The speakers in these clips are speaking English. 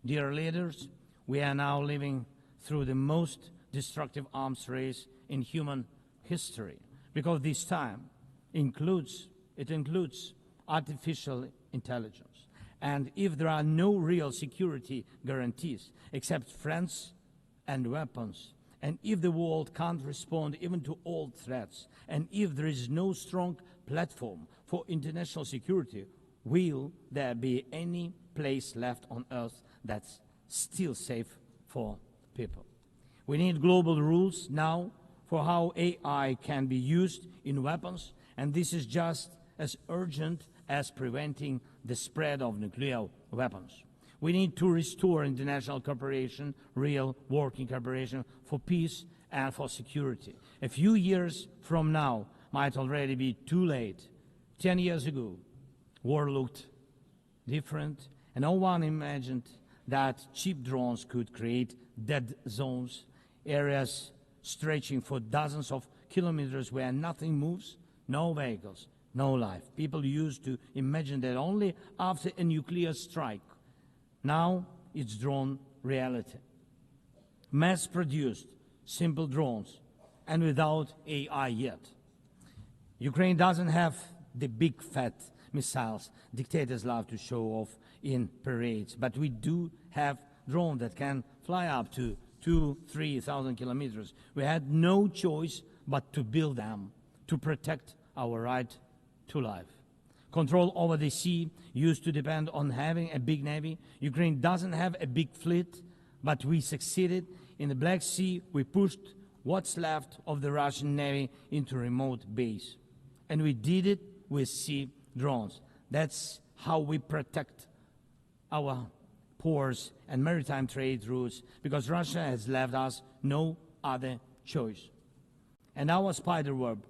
Dear leaders, we are now living through the most destructive arms race in human history, because this time includes artificial intelligence. And if there are no real security guarantees except friends and weapons, and if the world can't respond even to old threats, and if there is no strong platform for international security, will there be any place left on Earth that's still safe for people? We need global rules now for how AI can be used in weapons, and this is just as urgent as preventing the spread of nuclear weapons. We need to restore international cooperation, real working cooperation for peace and for security. A few years from now might already be too late. 10 years ago, war looked different, and no one imagined that cheap drones could create dead zones, areas stretching for dozens of kilometers where nothing moves, no vehicles, no life. People used to imagine that only after a nuclear strike. Now it's drawn reality. Mass-produced, simple drones, and without AI yet. Ukraine doesn't have the big fat missiles dictators love to show off in parades, but we do have drones that can fly up to 2,000-3,000 kilometers. We had no choice but to build them to protect our right to life. Control over the sea used to depend on having a big navy. Ukraine doesn't have a big fleet, but we succeeded. In the Black Sea, we pushed what's left of the Russian navy into remote base. And we did it with sea drones. That's how we protect our ports and maritime trade routes, because Russia has left us no other choice. And our spiderweb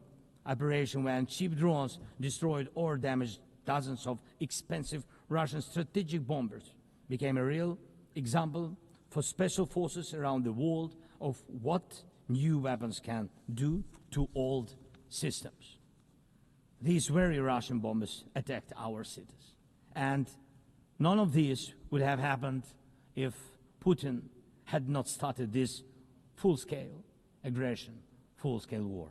operation, when cheap drones destroyed or damaged dozens of expensive Russian strategic bombers, became a real example for special forces around the world of what new weapons can do to old systems. These very Russian bombers attacked our cities. And none of this would have happened if Putin had not started this full-scale aggression, full-scale war.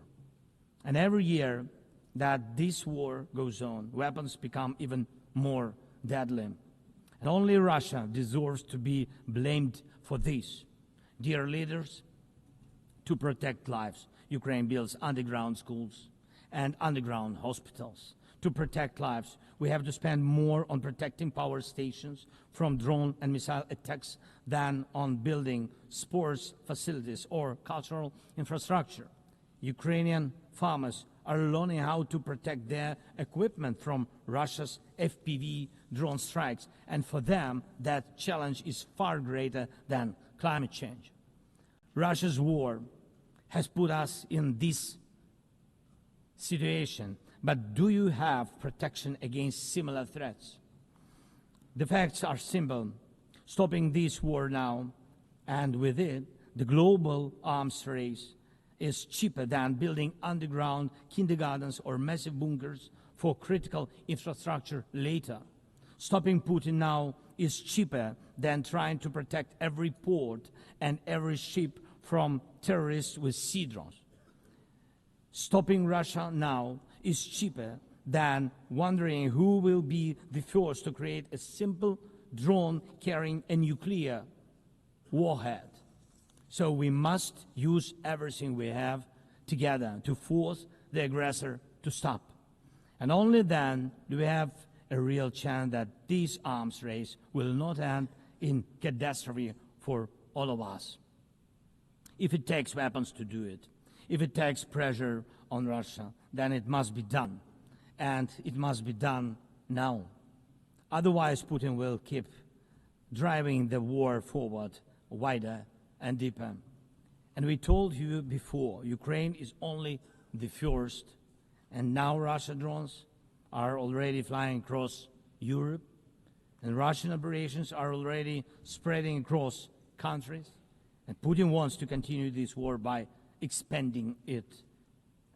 And every year that this war goes on, weapons become even more deadly. And only Russia deserves to be blamed for this. Dear leaders, to protect lives, Ukraine builds underground schools and underground hospitals. To protect lives, we have to spend more on protecting power stations from drone and missile attacks than on building sports facilities or cultural infrastructure. Ukrainian farmers are learning how to protect their equipment from Russia's FPV drone strikes, and for them that challenge is far greater than climate change. Russia's war has put us in this situation, but do you have protection against similar threats? The facts are simple. Stopping this war now, and with it, the global arms race, is cheaper than building underground kindergartens or massive bunkers for critical infrastructure later. Stopping Putin now is cheaper than trying to protect every port and every ship from terrorists with sea drones. Stopping Russia now is cheaper than wondering who will be the first to create a simple drone carrying a nuclear warhead. So we must use everything we have together to force the aggressor to stop. And only then do we have a real chance that this arms race will not end in catastrophe for all of us. If it takes weapons to do it, if it takes pressure on Russia, then it must be done. And it must be done now. Otherwise, Putin will keep driving the war forward wider and deeper. And we told you before, Ukraine is only the first, and now Russian drones are already flying across Europe, and Russian operations are already spreading across countries, and Putin wants to continue this war by expanding it,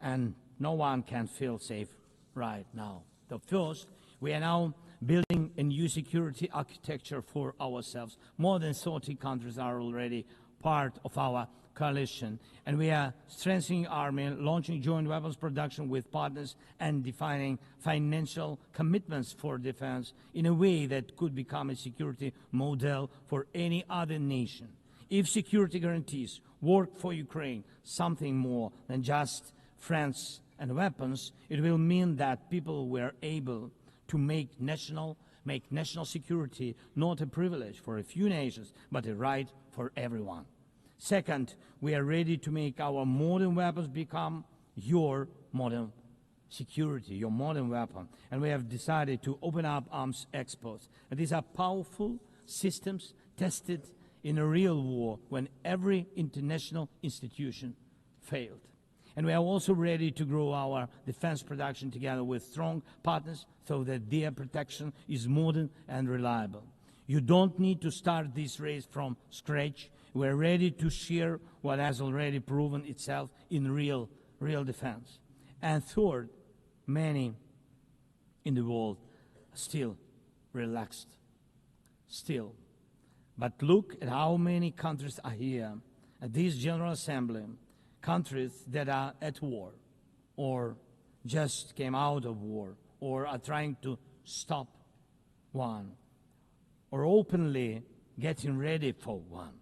and no one can feel safe right now. So first, we are now building a new security architecture for ourselves. More than 30 countries are already part of our coalition, and we are strengthening army, launching joint weapons production with partners, and defining financial commitments for defense in a way that could become a security model for any other nation. If security guarantees work for Ukraine, something more than just friends and weapons, it will mean that people were able to make national security not a privilege for a few nations, but a right for everyone. Second, we are ready to make our modern weapons become your modern security, your modern weapon. And we have decided to open up arms exports. And these are powerful systems tested in a real war when every international institution failed. And we are also ready to grow our defense production together with strong partners so that their protection is modern and reliable. You don't need to start this race from scratch. We're ready to share what has already proven itself in real defense. And third, many in the world are still relaxed. Still. But look at how many countries are here at this General Assembly, countries that are at war, or just came out of war, or are trying to stop one, or openly getting ready for one.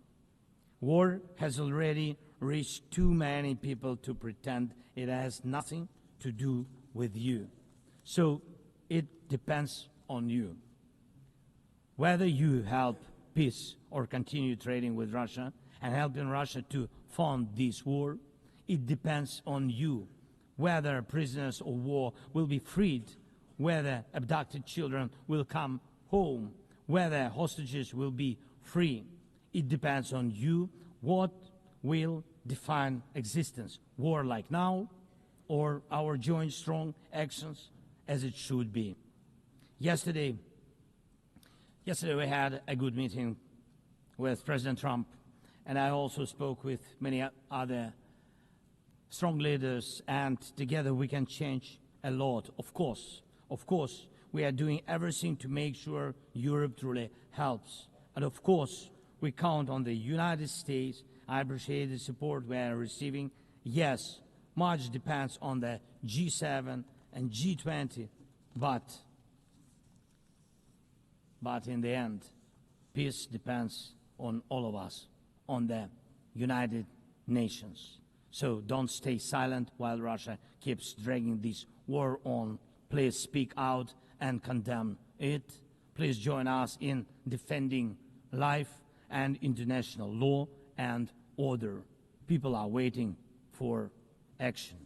War has already reached too many people to pretend it has nothing to do with you. So it depends on you. Whether you help peace or continue trading with Russia and helping Russia to fund this war, it depends on you. Whether prisoners of war will be freed, whether abducted children will come home, whether hostages will be free. It depends on you. What will define existence? War like now, or our joint strong actions as it should be? Yesterday we had a good meeting with President Trump, and I also spoke with many other strong leaders, and together we can change a lot. Of course, we are doing everything to make sure Europe truly helps. And of course, we count on the United States. I appreciate the support we are receiving. Yes, much depends on the G7 and G20, but in the end, peace depends on all of us, on the United Nations. So don't stay silent while Russia keeps dragging this war on. Please speak out and condemn it. Please join us in defending life and international law and order. People are waiting for action.